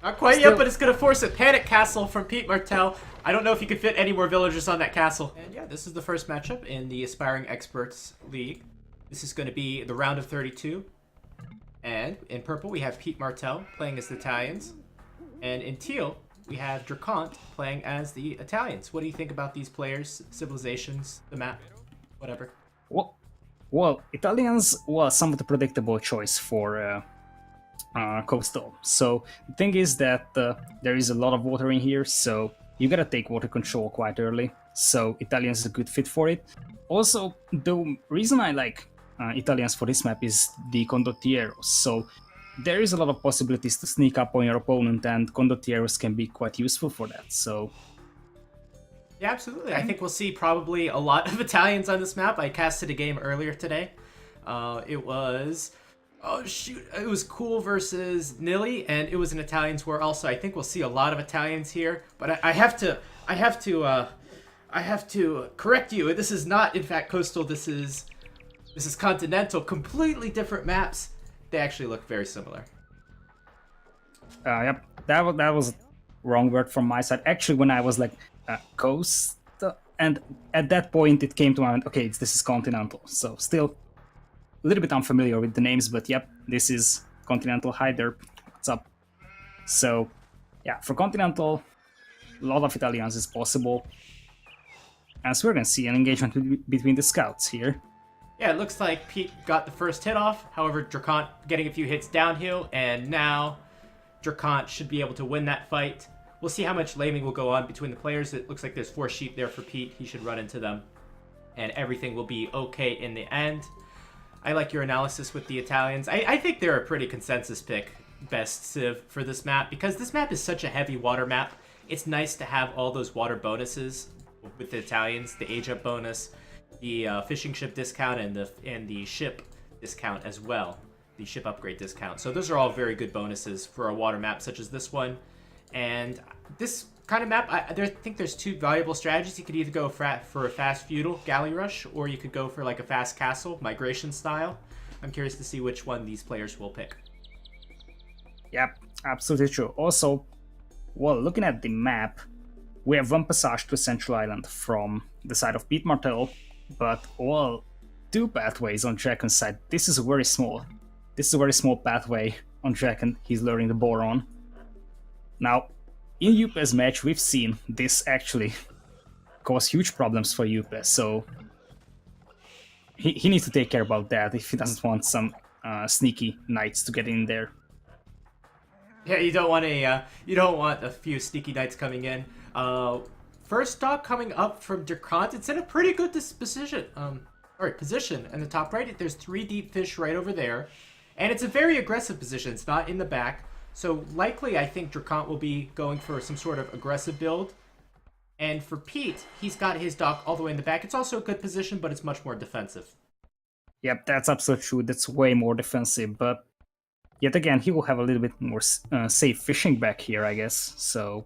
Not quite Still, yet, but it's going to force a panic castle from Pete Martel. I don't know if he could fit any more villagers on that castle. And yeah, this is the first matchup in the Aspiring Experts League. This is going to be the round of 32. And in purple, we have Pete Martel playing as the Italians. And in teal, we have DraconT playing as the Italians. What do you think about these players, civilizations, the map, whatever? well, Italians was somewhat a predictable choice for coastal. So the thing is that there is a lot of water in here, so you gotta take water control quite early. So Italians is a good fit for it. Also, the reason I like Italians for this map is the condottieri. So there is a lot of possibilities to sneak up on your opponent, and condottieri can be quite useful for that. So Yeah, absolutely. I think we'll see probably a lot of Italians on this map. I casted a game earlier today. It was... Oh, shoot. It was Cool versus Nilly, and it was an Italian tour also. I think we'll see a lot of Italians here. But I have to correct you. This is not, in fact, coastal. This is continental. Completely different maps. They actually look very similar. yep, that was wrong word from my side. Actually, when I was like coast, and at that point it came to my mind, okay, this is continental. So still a little bit unfamiliar with the names, but yep, this is continental. Hi there, what's up? So yeah, for continental, a lot of Italians is possible. And so we're gonna see an engagement between the scouts here. Yeah, it looks like Pete got the first hit off. However, DraconT getting a few hits downhill, and now DraconT should be able to win that fight. We'll see how much laming will go on between the players. It looks like there's 4 sheep there for Pete. He should run into them, and everything will be okay in the end. I like your analysis with the Italians. I think they're a pretty consensus pick, best Civ for this map, because this map is such a heavy water map. It's nice to have all those water bonuses with the Italians, the age up bonus, the fishing ship discount, and the ship discount as well, the ship upgrade discount. So those are all very good bonuses for a water map such as this one. And this kind of map, I think there's 2 valuable strategies. You could either go for a fast feudal galley rush, or you could go for like a fast castle migration style. I'm curious to see which one these players will pick. Yep, absolutely true. Also, well, looking at the map, we have one passage to a central island from the side of Pete Martel, but well, 2 pathways on DraconT's side. This is very small. This is a very small pathway on DraconT he's luring the boar on. Now, in UPE's match, we've seen this actually cause huge problems for UPE, so he needs to take care about that if he doesn't want some sneaky knights to get in there. Yeah, you don't want a few sneaky knights coming in. First stock coming up from DraconT. It's in a pretty good position. Position in the top right. There's 3 deep fish right over there, and it's a very aggressive position. It's not in the back. So likely, I think DraconT will be going for some sort of aggressive build. And for Pete, he's got his dock all the way in the back. It's also a good position, but it's much more defensive. Yep, that's absolutely true. That's way more defensive, but yet again, he will have a little bit more safe fishing back here, I guess. So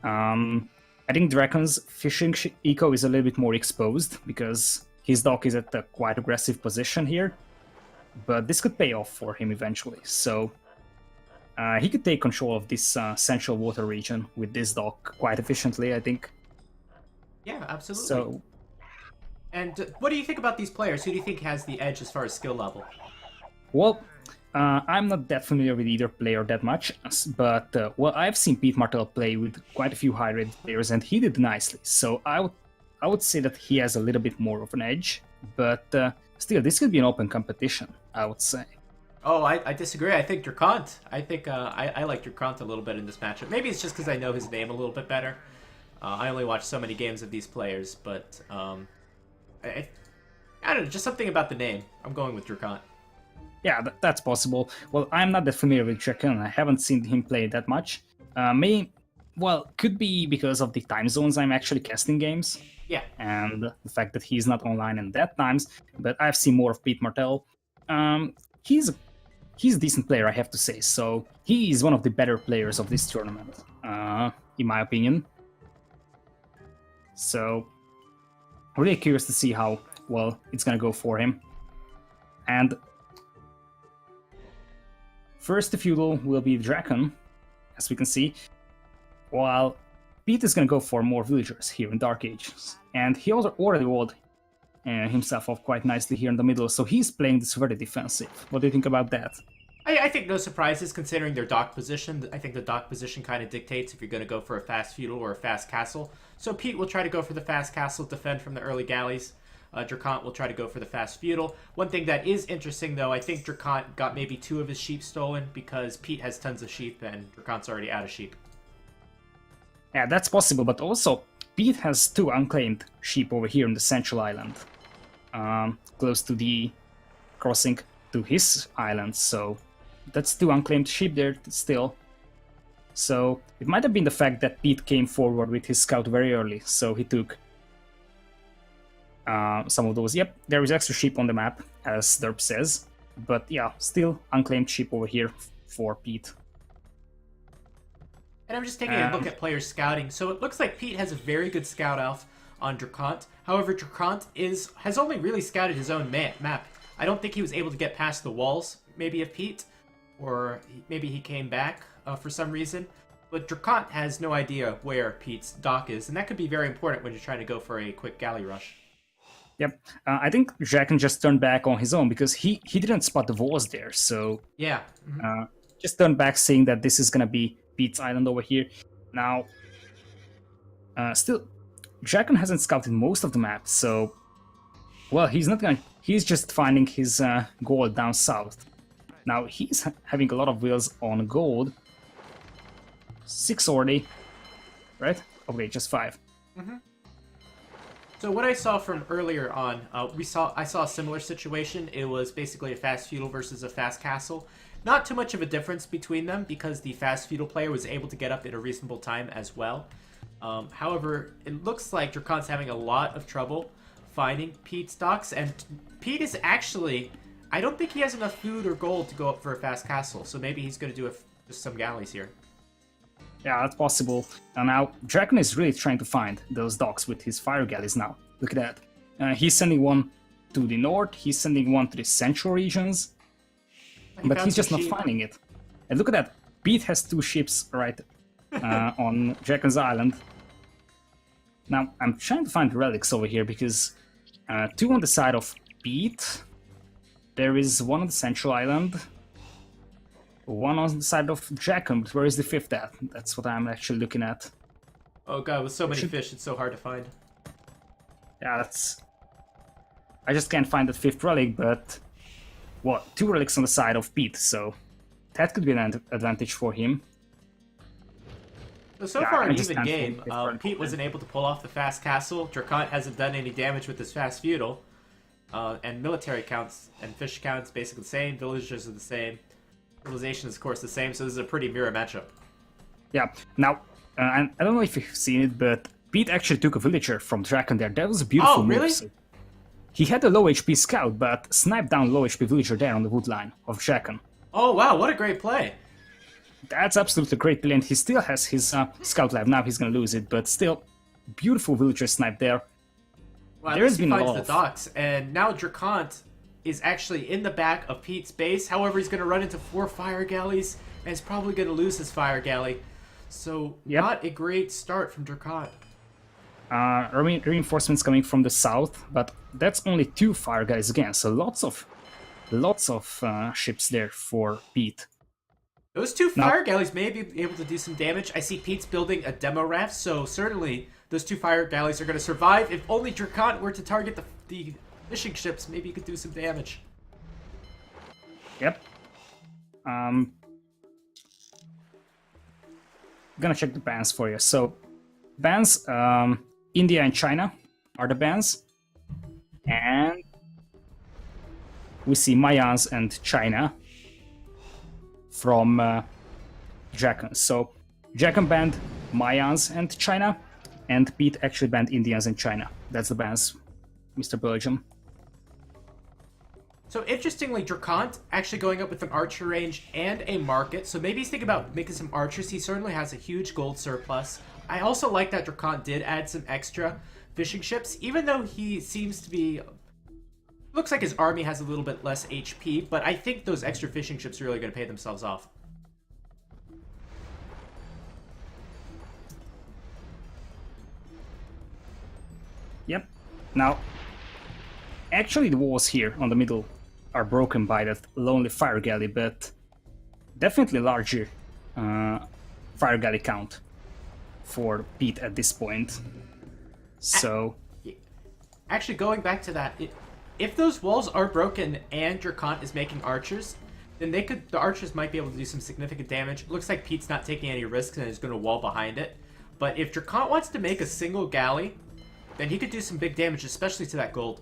I think DraconT's fishing eco is a little bit more exposed because his dock is at a quite aggressive position here. But this could pay off for him eventually. So he could take control of this central water region with this dock quite efficiently, I think. Yeah, absolutely. So, and what do you think about these players? Who do you think has the edge as far as skill level? well, I'm not that familiar with either player that much, but well, I've seen Pete Martel play with quite a few high-rated players, and he did nicely. So I would say that he has a little bit more of an edge, but still, this could be an open competition, I would say. Oh, I disagree. I think DraconT. I think I like DraconT a little bit in this matchup. Maybe it's just because I know his name a little bit better. I only watch so many games of these players, but I don't know, just something about the name. I'm going with DraconT. Yeah, that's possible. Well, I'm not that familiar with DraconT. I haven't seen him play that much. Could be because of the time zones I'm actually casting games. Yeah. And the fact that he's not online in that times. But I've seen more of Pete Martel. He's a decent player, I have to say. So he is one of the better players of this tournament, in my opinion. So really curious to see how well it's gonna go for him. And first, the feudal will be Drakon, as we can see, while Pete is going to go for more villagers here in Dark Age. And he also already walled himself off quite nicely here in the middle, so he's playing this very defensive. What do you think about that? I think no surprises considering their dock position. I think the dock position kind of dictates if you're going to go for a fast feudal or a fast castle. So Pete will try to go for the fast castle, defend from the early galleys. DraconT will try to go for the fast feudal. One thing that is interesting, though, I think DraconT got maybe 2 of his sheep stolen because Pete has tons of sheep and DraconT's already out of sheep. Yeah, that's possible, but also Pete has 2 unclaimed sheep over here in the central island, close to the crossing to his island, so that's 2 unclaimed sheep there still. So it might have been the fact that Pete came forward with his scout very early, so he took some of those. Yep, there is extra sheep on the map, as Derp says, but yeah, still unclaimed sheep over here for Pete. And I'm just taking a look at players scouting. So it looks like Pete has a very good scout elf on DraconT. However, DraconT has only really scouted his own map. I don't think he was able to get past the walls, maybe of Pete, or maybe he came back for some reason. But DraconT has no idea where Pete's dock is, and that could be very important when you're trying to go for a quick galley rush. Yep, I think DraconT just turned back on his own because he didn't spot the walls there, so yeah, just turned back saying that this is gonna be Pete's island over here. Now, still, DraconT hasn't scouted most of the map, so well, he's just finding his gold down south. Now he's having a lot of wheels on gold. 6 already, right? Okay, just 5. So what I saw from earlier on, I saw a similar situation. It was basically a fast feudal versus a fast castle. Not too much of a difference between them because the fast feudal player was able to get up in a reasonable time as well. However, it looks like DraconT's having a lot of trouble finding Pete's docks, and Pete is actually, I don't think he has enough food or gold to go up for a fast castle, so maybe he's going to do just some galleys here. Yeah, that's possible. And now DraconT is really trying to find those docks with his fire galleys now. Look at that. He's sending one to the north, he's sending one to the central regions, but he's just not finding it. And look at that. Pete has 2 ships right on DraconT's island. Now, I'm trying to find relics over here because 2 on the side of Pete. There is 1 on the central island. 1 on the side of DraconT, but where is the 5th at? That's what I'm actually looking at. Oh god, with so many fish, it's so hard to find. Yeah, that's... I just can't find that 5th relic, but... What? 2 relics on the side of Pete, so... That could be an advantage for him. So far an even game. Pete wasn't able to pull off the fast castle. DraconT hasn't done any damage with this fast feudal. And military counts and fish counts basically the same. Villagers are the same. Civilization is of course the same, so this is a pretty mirror matchup. Yeah, now, I don't know if you've seen it, but Pete actually took a villager from DraconT there. That was a beautiful move. Really? So he had a low HP scout, but sniped down low HP villager there on the wood line of DraconT. Oh wow, what a great play! That's absolutely great play, and he still has his scout lab. Now he's gonna lose it, but still, beautiful villager snipe there. Well, at least he finds the docks, and now DraconT is actually in the back of Pete's base. However, he's going to run into 4 fire galleys, and he's probably going to lose his fire galley. So, not a great start from DraconT. Reinforcements coming from the south, but that's only 2 fire galleys again, so lots of ships there for Pete. Those 2 fire galleys may be able to do some damage. I see Pete's building a demo raft, so certainly those 2 fire galleys are going to survive. If only DraconT were to target the fishing ships, maybe you could do some damage. Yep. Gonna check the bans for you. So, bans, India and China are the bans. And we see Mayans and China from DraconT. So, DraconT banned Mayans and China, and Pete actually banned Indians and China. That's the bans, Mr. Belgium. So interestingly, DraconT actually going up with an archer range and a market. So maybe he's thinking about making some archers. He certainly has a huge gold surplus. I also like that DraconT did add some extra fishing ships, even though he seems to be... Looks like his army has a little bit less HP, but I think those extra fishing ships are really going to pay themselves off. Yep. Now, actually the walls here on the middle are broken by that lonely fire galley, but definitely larger fire galley count for Pete at this point. So Actually, going back to that, if those walls are broken and DraconT is making archers, then the archers might be able to do some significant damage. It looks like Pete's not taking any risks and is going to wall behind it. But if DraconT wants to make a single galley, then he could do some big damage, especially to that gold.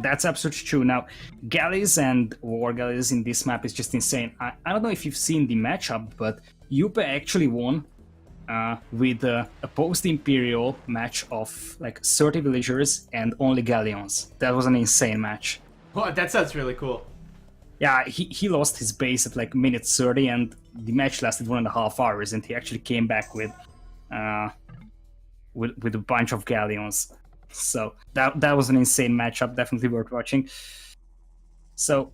that's absolutely true. Now, galleys and war galleys in this map is just insane. I don't know if you've seen the matchup, but Yupe actually won with a post-Imperial match of like 30 villagers and only galleons. That was an insane match. Well, that sounds really cool. Yeah, he lost his base at like minute 30 and the match lasted 1.5 hours and he actually came back with a bunch of galleons. So that was an insane matchup, definitely worth watching. So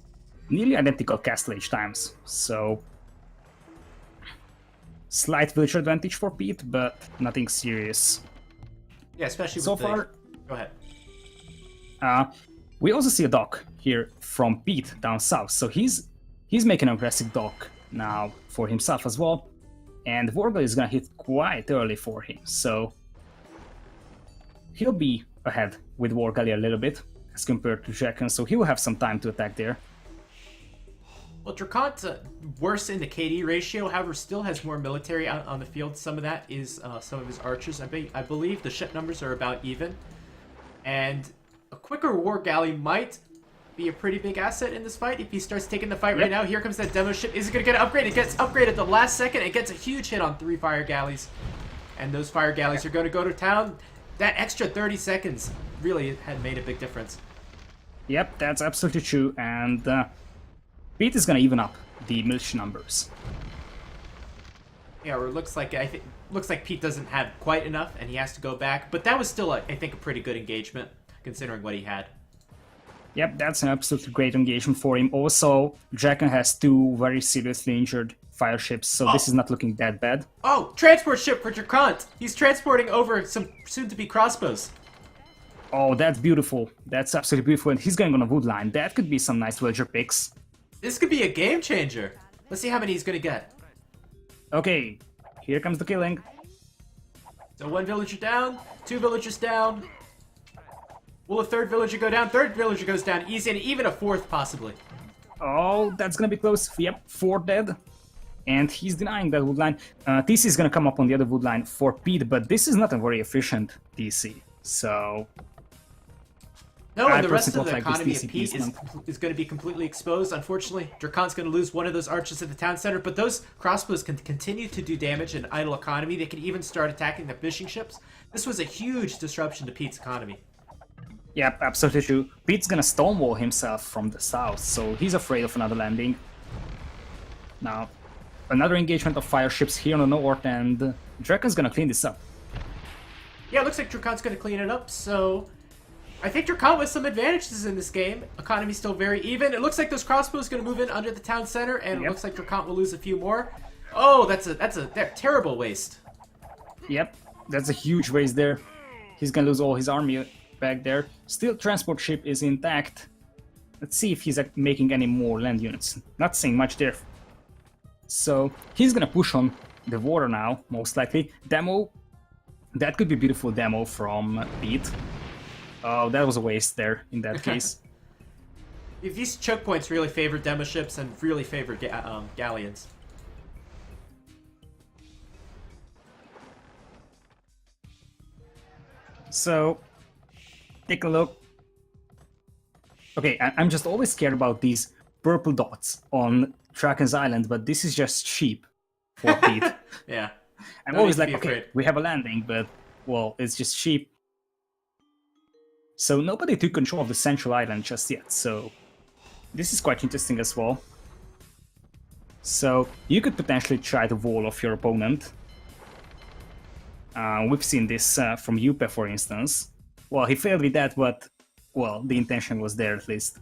nearly identical castle age times. So slight villager advantage for Pete, but nothing serious. Yeah, especially with so far. Go ahead. We also see a dock here from Pete down south, so he's making an aggressive dock now for himself as well, and Vorgal is gonna hit quite early for him, so he'll be ahead with Vorgal a little bit as compared to DraconT, so he will have some time to attack there. Well, DraconT worse in the KD ratio, however, still has more military out on the field. Some of that is some of his archers. I believe the ship numbers are about even, and a quicker war galley might be a pretty big asset in this fight if he starts taking the fight right now. Here comes that demo ship. Is it going to get upgraded? It gets upgraded at the last second. It gets a huge hit on 3 fire galleys. And those fire galleys are going to go to town. That extra 30 seconds really had made a big difference. Yep, that's absolutely true. And Pete is going to even up the militia numbers. Yeah, or it looks like Pete doesn't have quite enough and he has to go back. But that was still, I think, a pretty good engagement considering what he had. Yep, that's an absolutely great engagement for him. Also, DraconT has 2 very seriously injured fire ships, so this is not looking that bad. Oh, transport ship for DraconT! He's transporting over some soon-to-be crossbows. Oh, that's beautiful. That's absolutely beautiful, and he's going on a wood line. That could be some nice villager picks. This could be a game changer. Let's see how many he's gonna get. Okay, here comes the killing. So 1 villager down, 2 villagers down. Will a 3rd villager go down? 3rd villager goes down easy, and even a 4th possibly. Oh, that's gonna be close. Yep, 4 dead. And he's denying that wood line. TC is gonna come up on the other wood line for Pete, but this is not a very efficient TC. So no, and the rest of the like economy of Pete is going to be completely exposed. Unfortunately, DraconT's going to lose one of those archers at the town center, but those crossbows can continue to do damage in idle economy. They can even start attacking the fishing ships. This was a huge disruption to Pete's economy. Yep, absolutely true. Pete's gonna stonewall himself from the south, so he's afraid of another landing. Now, another engagement of fire ships here on the north, and DraconT's gonna clean this up. Yeah, it looks like DraconT's going to clean it up, so I think DraconT with some advantages in this game. Economy's still very even. It looks like those crossbows going to move in under the town center, and it looks like DraconT will lose a few more. Oh, that's a terrible waste. Yep, that's a huge waste there. He's gonna lose all his army back there. Still, transport ship is intact. Let's see if he's making any more land units. Not saying much there. So he's gonna push on the water now, most likely. Demo. That could be beautiful demo from Pete. Oh, that was a waste there in that case. These choke points really favor demo ships and really favor galleons. So, take a look. Okay, I'm just always scared about these purple dots on DraconT's island, but this is just sheep for Pete. Yeah. I'm always like, okay, we have a landing, but, well, it's just sheep. So nobody took control of the central island just yet, so this is quite interesting as well. So you could potentially try to wall off your opponent. We've seen this from Yupe, for instance. Well, he failed with that, but, well, the intention was there at least.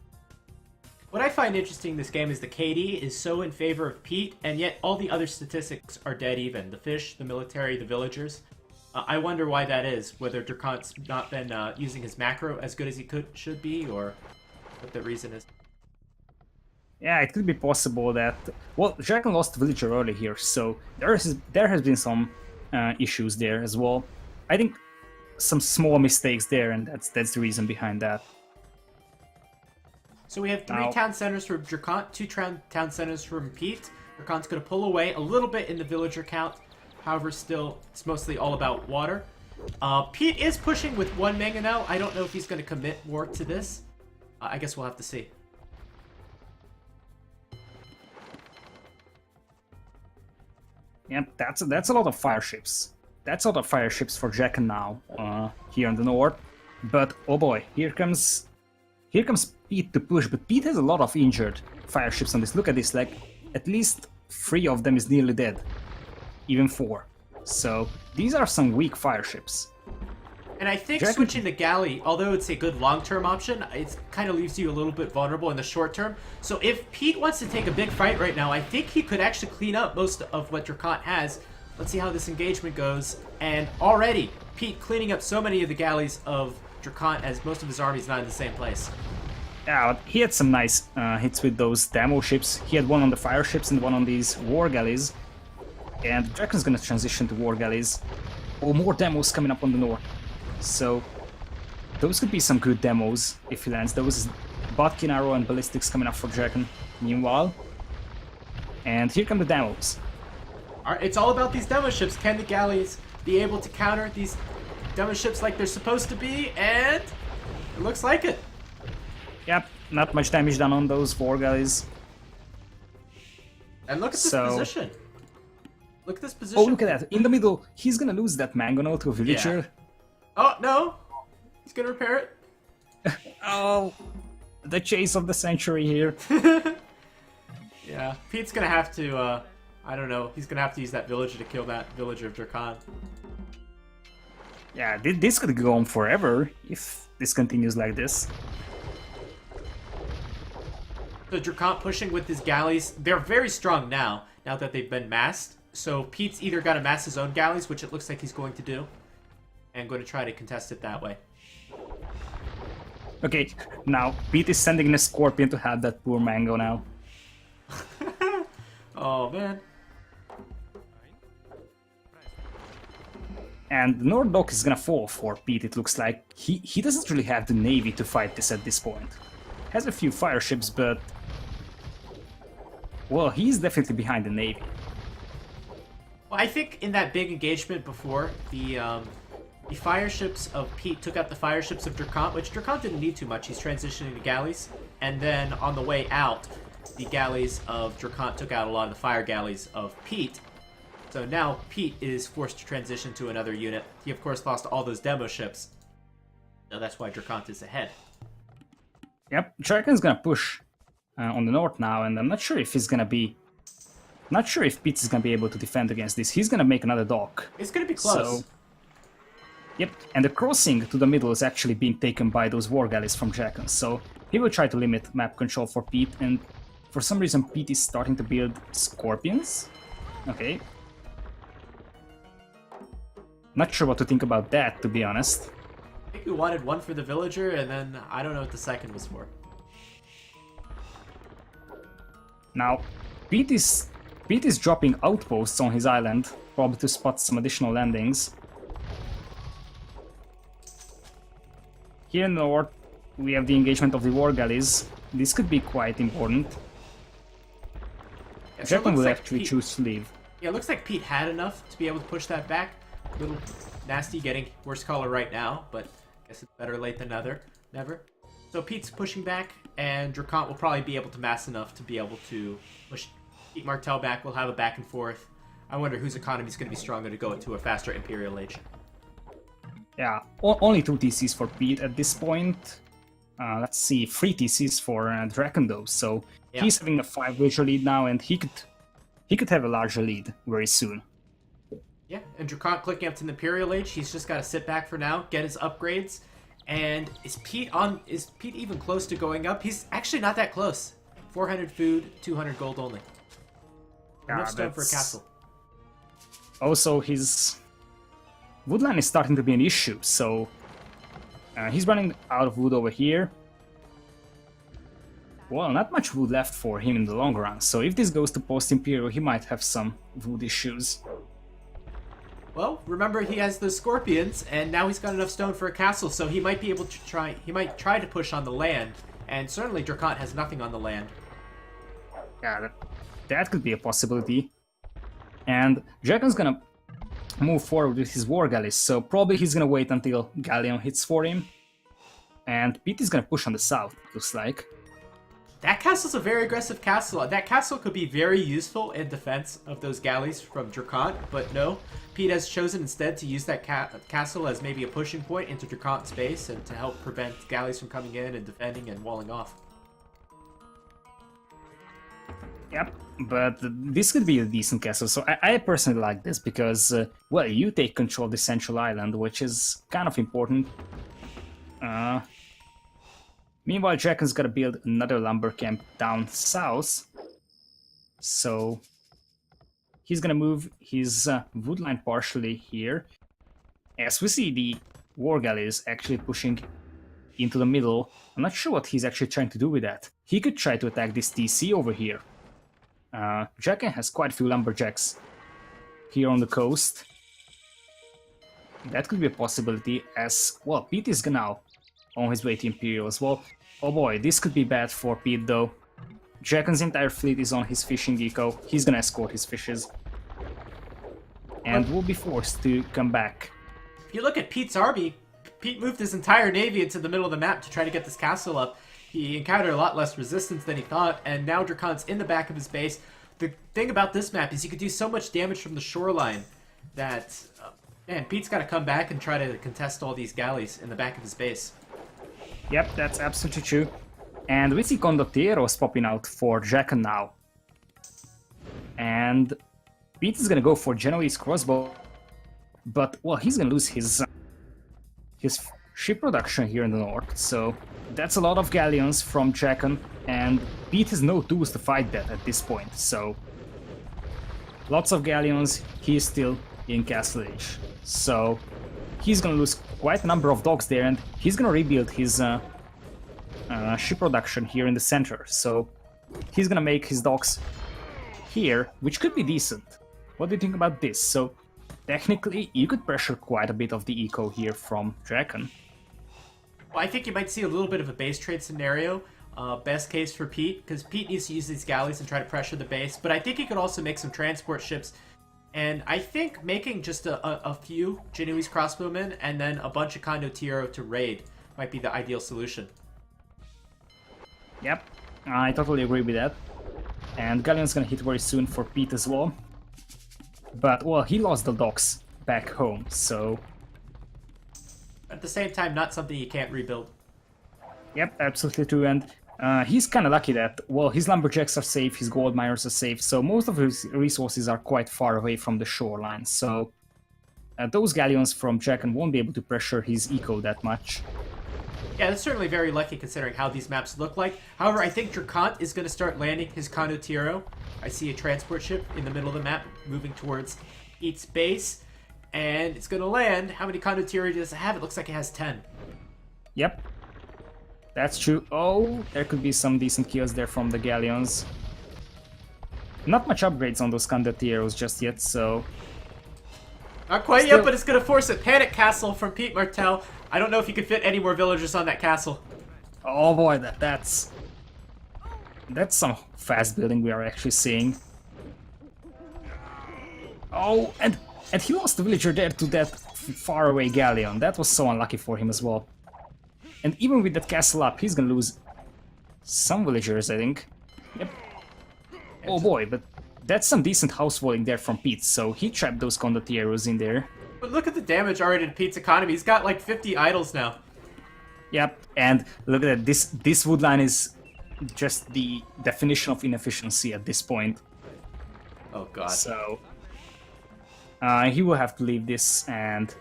What I find interesting in this game is the KD is so in favor of Pete, and yet all the other statistics are dead even. The fish, the military, the villagers. I wonder why that is. Whether DraconT's not been using his macro as good as he should be, or what the reason is. Yeah, it could be possible that... Well, Dragon lost Villager early here, so there has been some issues there as well. I think some small mistakes there, and that's the reason behind that. So we have 3 town centers from DraconT, 2 town centers from Pete. DraconT's going to pull away a little bit in the villager count. However, still, it's mostly all about water. Pete is pushing with 1 manga now. I don't know if he's going to commit more to this. I guess we'll have to see. Yep, that's a lot of fire ships. That's a lot of fire ships for Draken now, here in the north. But oh boy, here comes Pete to push. But Pete has a lot of injured fire ships on this. Look at this, like at least 3 of them is nearly dead, even 4. So these are some weak fire ships. And I think switching to galley, although it's a good long-term option, it kind of leaves you a little bit vulnerable in the short term. So if Pete wants to take a big fight right now, I think he could actually clean up most of what DraconT has. Let's see how this engagement goes. And already, Pete cleaning up so many of the galleys of DraconT as most of his army is not in the same place. Yeah, he had some nice hits with those demo ships. He had one on the fire ships and one on these war galleys. And Dracon's gonna transition to war galleys. Oh, more demos coming up on the north. So those could be some good demos if he lands those. Bodkin Arrow and Ballistics coming up for Drakon meanwhile. And here come the demos. Alright, it's all about these demo ships. Can the galleys be able to counter these demo ships like they're supposed to be? And it looks like it. Yep, not much damage done on those war galleys. And look at this position. Look at this position. Oh, look at that. In the middle, he's gonna lose that mangonel to a villager. Yeah. Oh, no! He's gonna repair it. Oh, the chase of the century here. Yeah, Pete's gonna have to, I don't know, he's gonna have to use that villager to kill that villager of DraconT. Yeah, this could go on forever if this continues like this. So DraconT pushing with his galleys, they're very strong now that they've been massed. So Pete's either got to mass his own galleys, which it looks like he's going to do, and going to try to contest it that way. Okay, now Pete is sending in a Scorpion to have that poor Mango now. Oh, man. And the North Dock is gonna fall for Pete, it looks like. He doesn't really have the navy to fight this at this point. Has a few fire ships, but... well, he's definitely behind the navy. Well, I think in that big engagement before, the fire ships of Pete took out the fire ships of DraconT, which DraconT didn't need too much. He's transitioning to galleys. And then on the way out, the galleys of DraconT took out a lot of the fire galleys of Pete. So now Pete is forced to transition to another unit. He, of course, lost all those demo ships. So that's why DraconT is ahead. Yep, Dracon's gonna push on the north now, and I'm not sure if he's gonna be... not sure if Pete is gonna be able to defend against this. He's gonna make another dock. It's gonna be close. So, yep, and the crossing to the middle is actually being taken by those war galleys from Drakon, so he will try to limit map control for Pete, and for some reason Pete is starting to build Scorpions. Okay. Not sure what to think about that, to be honest. I think we wanted one for the villager, and then I don't know what the second was for. Now, Pete is dropping outposts on his island, probably to spot some additional landings. Here in the north, we have the engagement of the war galleys. This could be quite important. Yeah, so Drakon will like actually Pete, choose to leave. Yeah, it looks like Pete had enough to be able to push that back. A little nasty getting worse color right now, but I guess it's better late than never. So Pete's pushing back, and DraconT will probably be able to mass enough to be able to push Pete Martel back. We'll have a back and forth. I wonder whose economy is going to be stronger to go into a faster Imperial Age. Yeah, only 2 TCs for Pete at this point. Let's see, 3 TCs for Drakon though, so yeah. He's having a 5 villager lead now, and he could have a larger lead very soon. Yeah, and DraconT clicking up to the Imperial Age. He's just got to sit back for now, get his upgrades. And is Pete even close to going up? He's actually not that close. 400 food, 200 gold only. Enough stone for a castle. Also, his woodline is starting to be an issue, so he's running out of wood over here. Well, not much wood left for him in the long run, so if this goes to post-Imperial, he might have some wood issues. Well, remember he has the scorpions, and now he's got enough stone for a castle, so he might be able to try. He might try to push on the land, and certainly DraconT has nothing on the land. Yeah, that could be a possibility. And DraconT's gonna move forward with his war galleys, so probably he's gonna wait until Galleon hits for him. And Pete is gonna push on the south, looks like. That castle's a very aggressive castle. That castle could be very useful in defense of those galleys from DraconT, but no. Pete has chosen instead to use that castle as maybe a pushing point into DraconT's base and to help prevent galleys from coming in and defending and walling off. Yep, but this could be a decent castle, so I personally like this because, well, you take control of the central island, which is kind of important. Meanwhile, DraconT's gotta build another lumber camp down south, so he's gonna move his woodline partially here. As we see the war galleys actually pushing into the middle, I'm not sure what he's actually trying to do with that. He could try to attack this TC over here. DraconT has quite a few lumberjacks here on the coast. That could be a possibility as, well, Pete is now on his way to Imperial as well. Oh boy, this could be bad for Pete though. DraconT's entire fleet is on his fishing eco. He's gonna escort his fishes. And will be forced to come back. If you look at Pete's army, Pete moved his entire navy into the middle of the map to try to get this castle up. He encountered a lot less resistance than he thought, and now DraconT's in the back of his base. The thing about this map is you could do so much damage from the shoreline that, man, Pete's got to come back and try to contest all these galleys in the back of his base. Yep, that's absolutely true. And we see Condotieros popping out for DraconT now. And Pete is gonna go for Genoese crossbow, but, well, he's gonna lose his ship production here in the north, so that's a lot of galleons from DraconT, and Pete has no tools to fight that at this point, so lots of galleons, he is still in Castle Age. So he's gonna lose quite a number of docks there, and he's gonna rebuild his ship production here in the center, so he's gonna make his docks here, which could be decent. What do you think about this? So technically you could pressure quite a bit of the eco here from DraconT. Well, I think you might see a little bit of a base trade scenario. Best case for Pete, because Pete needs to use these galleys and try to pressure the base, but I think he could also make some transport ships. And I think making just a few Genoese crossbowmen and then a bunch of Condottiero to raid might be the ideal solution. Yep, I totally agree with that. And Galleon's gonna hit very soon for Pete as well. But, well, he lost the docks back home, so... At the same time, not something you can't rebuild. Yep, absolutely true, and he's kind of lucky that, well, his lumberjacks are safe, his gold miners are safe, so most of his resources are quite far away from the shoreline, so those galleons from DraconT won't be able to pressure his eco that much. Yeah, that's certainly very lucky considering how these maps look like. However, I think DraconT is going to start landing his Condottiero. I see a transport ship in the middle of the map moving towards its base, and it's going to land. How many Condottiero does it have? It looks like it has 10. Yep. That's true. Oh, there could be some decent kills there from the galleons. Not much upgrades on those Conquerors just yet, so... Not quite yet, but it's going to force a panic castle from Pete Martel. I don't know if you could fit any more villagers on that castle. Oh boy, that's some fast building we are actually seeing. Oh, and he lost the villager there to that faraway galleon. That was so unlucky for him as well. And even with that castle up, he's gonna lose some villagers, I think. Yep. Oh boy, but that's some decent house walling there from Pete, so he trapped those Conquerors in there. But look at the damage already to Pete's economy. He's got like 50 idols now. Yep, and look at that, this woodline is just the definition of inefficiency at this point. Oh god. So he will have to leave this and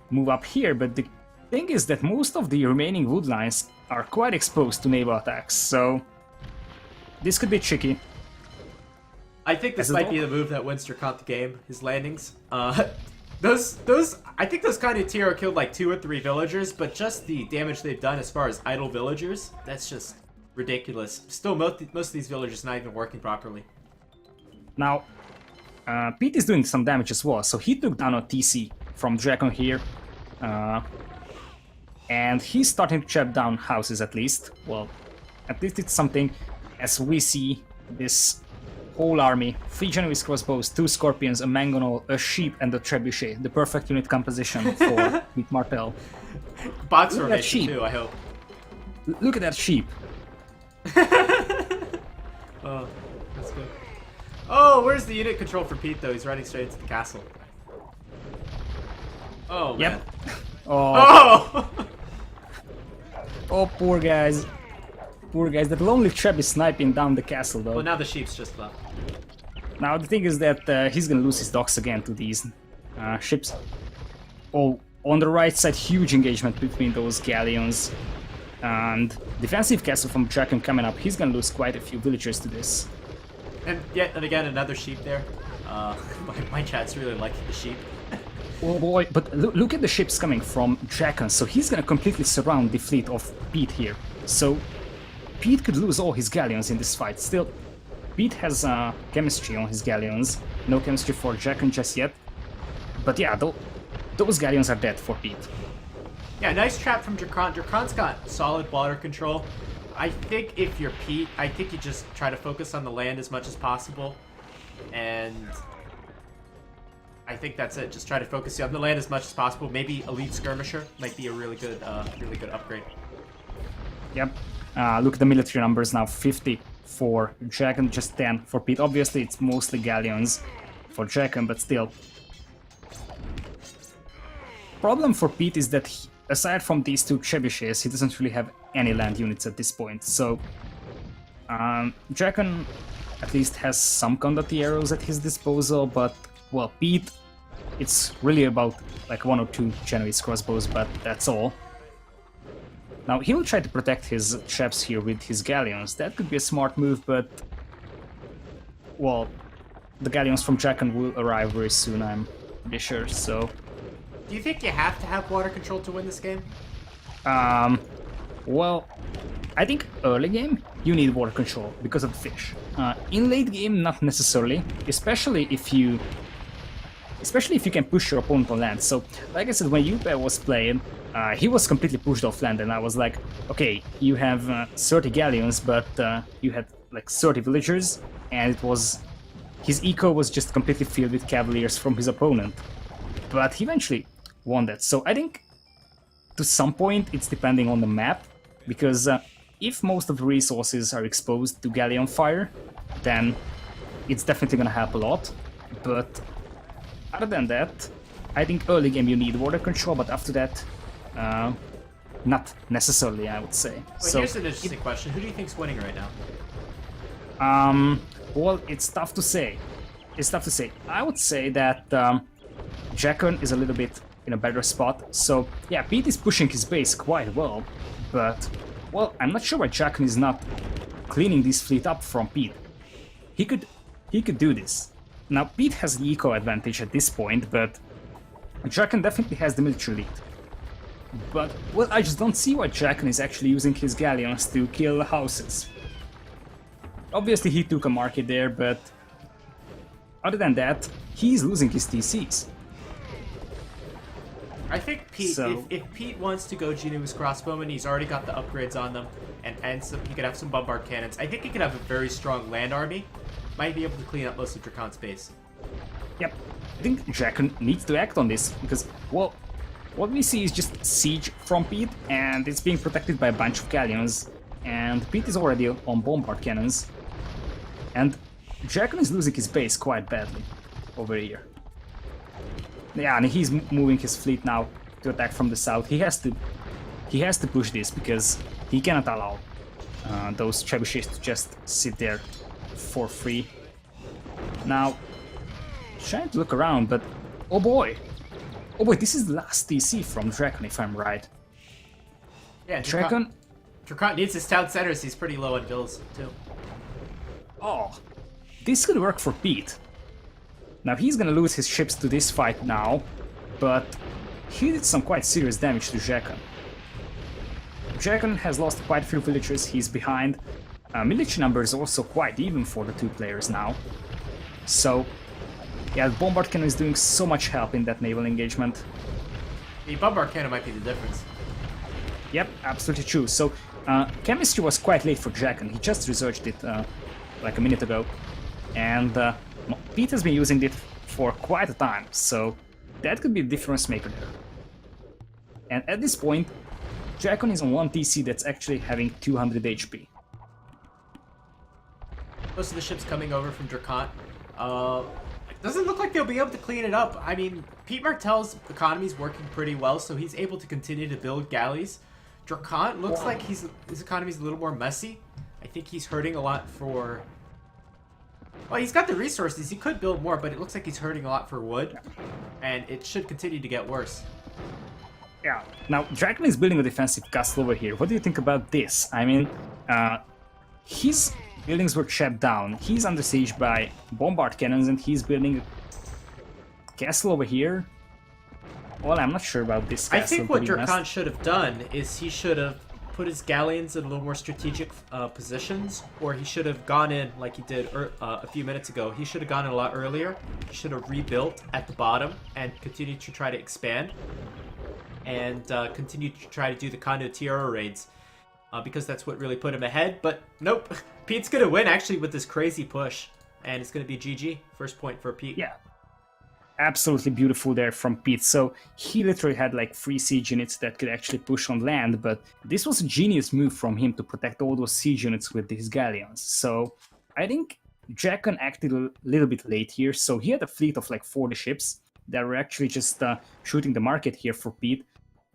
move up here, but the thing is that most of the remaining woodlines are quite exposed to naval attacks, so this could be tricky. I think this might be the move that wins DraconT the game, his landings. I think those kind of tier killed like 2 or 3 villagers, but just the damage they've done as far as idle villagers, that's just ridiculous. Still, most of these villagers not even working properly. Now, Pete is doing some damage as well, so he took down a TC from Dragon here. And he's starting to chop down houses at least. Well, at least it's something, as we see this whole army, 3 Genovese crossbows, 2 scorpions, a mangonel, a sheep, and a trebuchet. The perfect unit composition for Pete Martel. Box formation too, I hope. Look at that sheep. Oh, that's good. Oh, where's the unit control for Pete though? He's running straight into the castle. Oh, man. Yep. Oh. Oh! Oh, poor guys. Poor guys. That lonely trap is sniping down the castle though. Well, now the sheep's just left. Now the thing is that he's gonna lose his docks again to these ships. Oh, on the right side, huge engagement between those galleons. And defensive castle from Dragon coming up. He's gonna lose quite a few villagers to this. And yet and again, another sheep there. My chat's really liking the sheep. Oh boy, but look at the ships coming from Dragon. So he's gonna completely surround the fleet of Pete here. So Pete could lose all his galleons in this fight. Still, Pete has chemistry on his galleons. No chemistry for Dragon just yet. But yeah, those galleons are dead for Pete. Yeah, nice trap from DraconT. DraconT's got solid water control. I think if you're Pete, I think you just try to focus on the land as much as possible. And I think that's it. Just try to focus on the land as much as possible. Maybe Elite Skirmisher might be a really good upgrade. Yep. Look at the military numbers now. 50 for Dragon, just 10 for Pete. Obviously, it's mostly galleons for Dragon, but still. Problem for Pete is that aside from these 2 trebuchets, he doesn't really have any land units at this point. So Dragon at least has some condottieri arrows at his disposal, but well, Pete, it's really about like 1 or 2 Genovese crossbows, but that's all. Now he will try to protect his traps here with his galleons. That could be a smart move, but well, the galleons from Dragon will arrive very soon, I'm pretty sure. So, do you think you have to have water control to win this game? Well, I think early game you need water control because of the fish. In late game, not necessarily, especially if you can push your opponent on land. So, like I said, when Yupe was playing, he was completely pushed off land, and I was like, okay, you have 30 galleons, but you had like 30 villagers, and it was his eco was just completely filled with cavaliers from his opponent. But he eventually won that. So I think to some point it's depending on the map, because if most of the resources are exposed to galleon fire, then it's definitely gonna help a lot. But other than that, I think early game you need water control, but after that, not necessarily, I would say. Well, so here's an interesting question: who do you think's winning right now? Well, it's tough to say. It's tough to say. I would say that Dragon is a little bit in a better spot. So yeah, Pete is pushing his base quite well, but well, I'm not sure why Dragon is not cleaning this fleet up from Pete. He could do this. Now Pete has the eco advantage at this point, but Dragon definitely has the military lead. But well, I just don't see why Dragon is actually using his galleons to kill houses. Obviously he took a market there, but other than that, he's losing his TCs. I think Pete, if Pete wants to go Genovese crossbowman, he's already got the upgrades on them, and he could have some bombard cannons. I think he could have a very strong land army. Might be able to clean up most of DraconT's base. Yep, I think Dragon needs to act on this, because, well, what we see is just siege from Pete, and it's being protected by a bunch of galleons, and Pete is already on bombard cannons, and Dragon is losing his base quite badly over here. Yeah, and he's moving his fleet now to attack from the south. He has to push this because he cannot allow those trebuchets to just sit there for free. Now, trying to look around, but oh boy, this is the last TC from Dragon, if I'm right. Yeah, DraconT needs his town centers. He's pretty low on bills too. Oh, this could work for Pete. Now he's gonna lose his ships to this fight now, but he did some quite serious damage to Dragon. Dragon has lost quite a few villagers, he's behind. Military number is also quite even for the two players now. So, yeah, the Bombard Cannon is doing so much help in that naval engagement. The Bombard Cannon might be the difference. Yep, absolutely true. So, chemistry was quite late for Dragon. He just researched it like a minute ago. And Pete has been using it for quite a time, so that could be a difference maker there. And at this point, Dragon is on 1 TC that's actually having 200 HP. Most of the ships coming over from DraconT. It doesn't look like they'll be able to clean it up. I mean, Pete Martell's economy is working pretty well, so he's able to continue to build galleys. DraconT looks like his economy's a little more messy. I think he's hurting a lot for... Well, he's got the resources. He could build more, but it looks like he's hurting a lot for wood. And it should continue to get worse. Yeah. Now, Dragon is building a defensive castle over here. What do you think about this? I mean, his buildings were shut down. He's under siege by bombard cannons, and he's building a castle over here. Well, I'm not sure about this castle. I think what DraconT should have done is he should have put his galleons in a little more strategic positions, or he should have gone in like he did a few minutes ago. He should have gone in a lot earlier. He should have rebuilt at the bottom and continued to try to expand, and continued to try to do the condottiero raids, because that's what really put him ahead. But nope, Pete's gonna win actually with this crazy push, and it's gonna be GG. First point for Pete. Yeah. Absolutely beautiful there from Pete. So he literally had like 3 siege units that could actually push on land, but this was a genius move from him to protect all those siege units with his galleons. So I think Draken acted a little bit late here, so he had a fleet of like 40 ships that were actually just shooting the market here for Pete.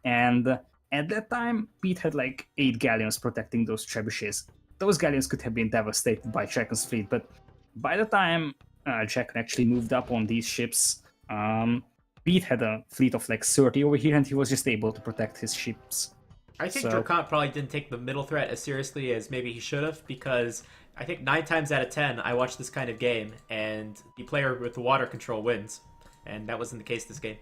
And at that time, Pete had like 8 galleons protecting those trebuchets. Those galleons could have been devastated by Draken's fleet, but by the time Draken actually moved up on these ships, Pete had a fleet of like 30 over here, and he was just able to protect his ships. I think DraconT probably didn't take the middle threat as seriously as maybe he should have, because I think 9 times out of 10 I watch this kind of game, and the player with the water control wins, and that wasn't the case this game.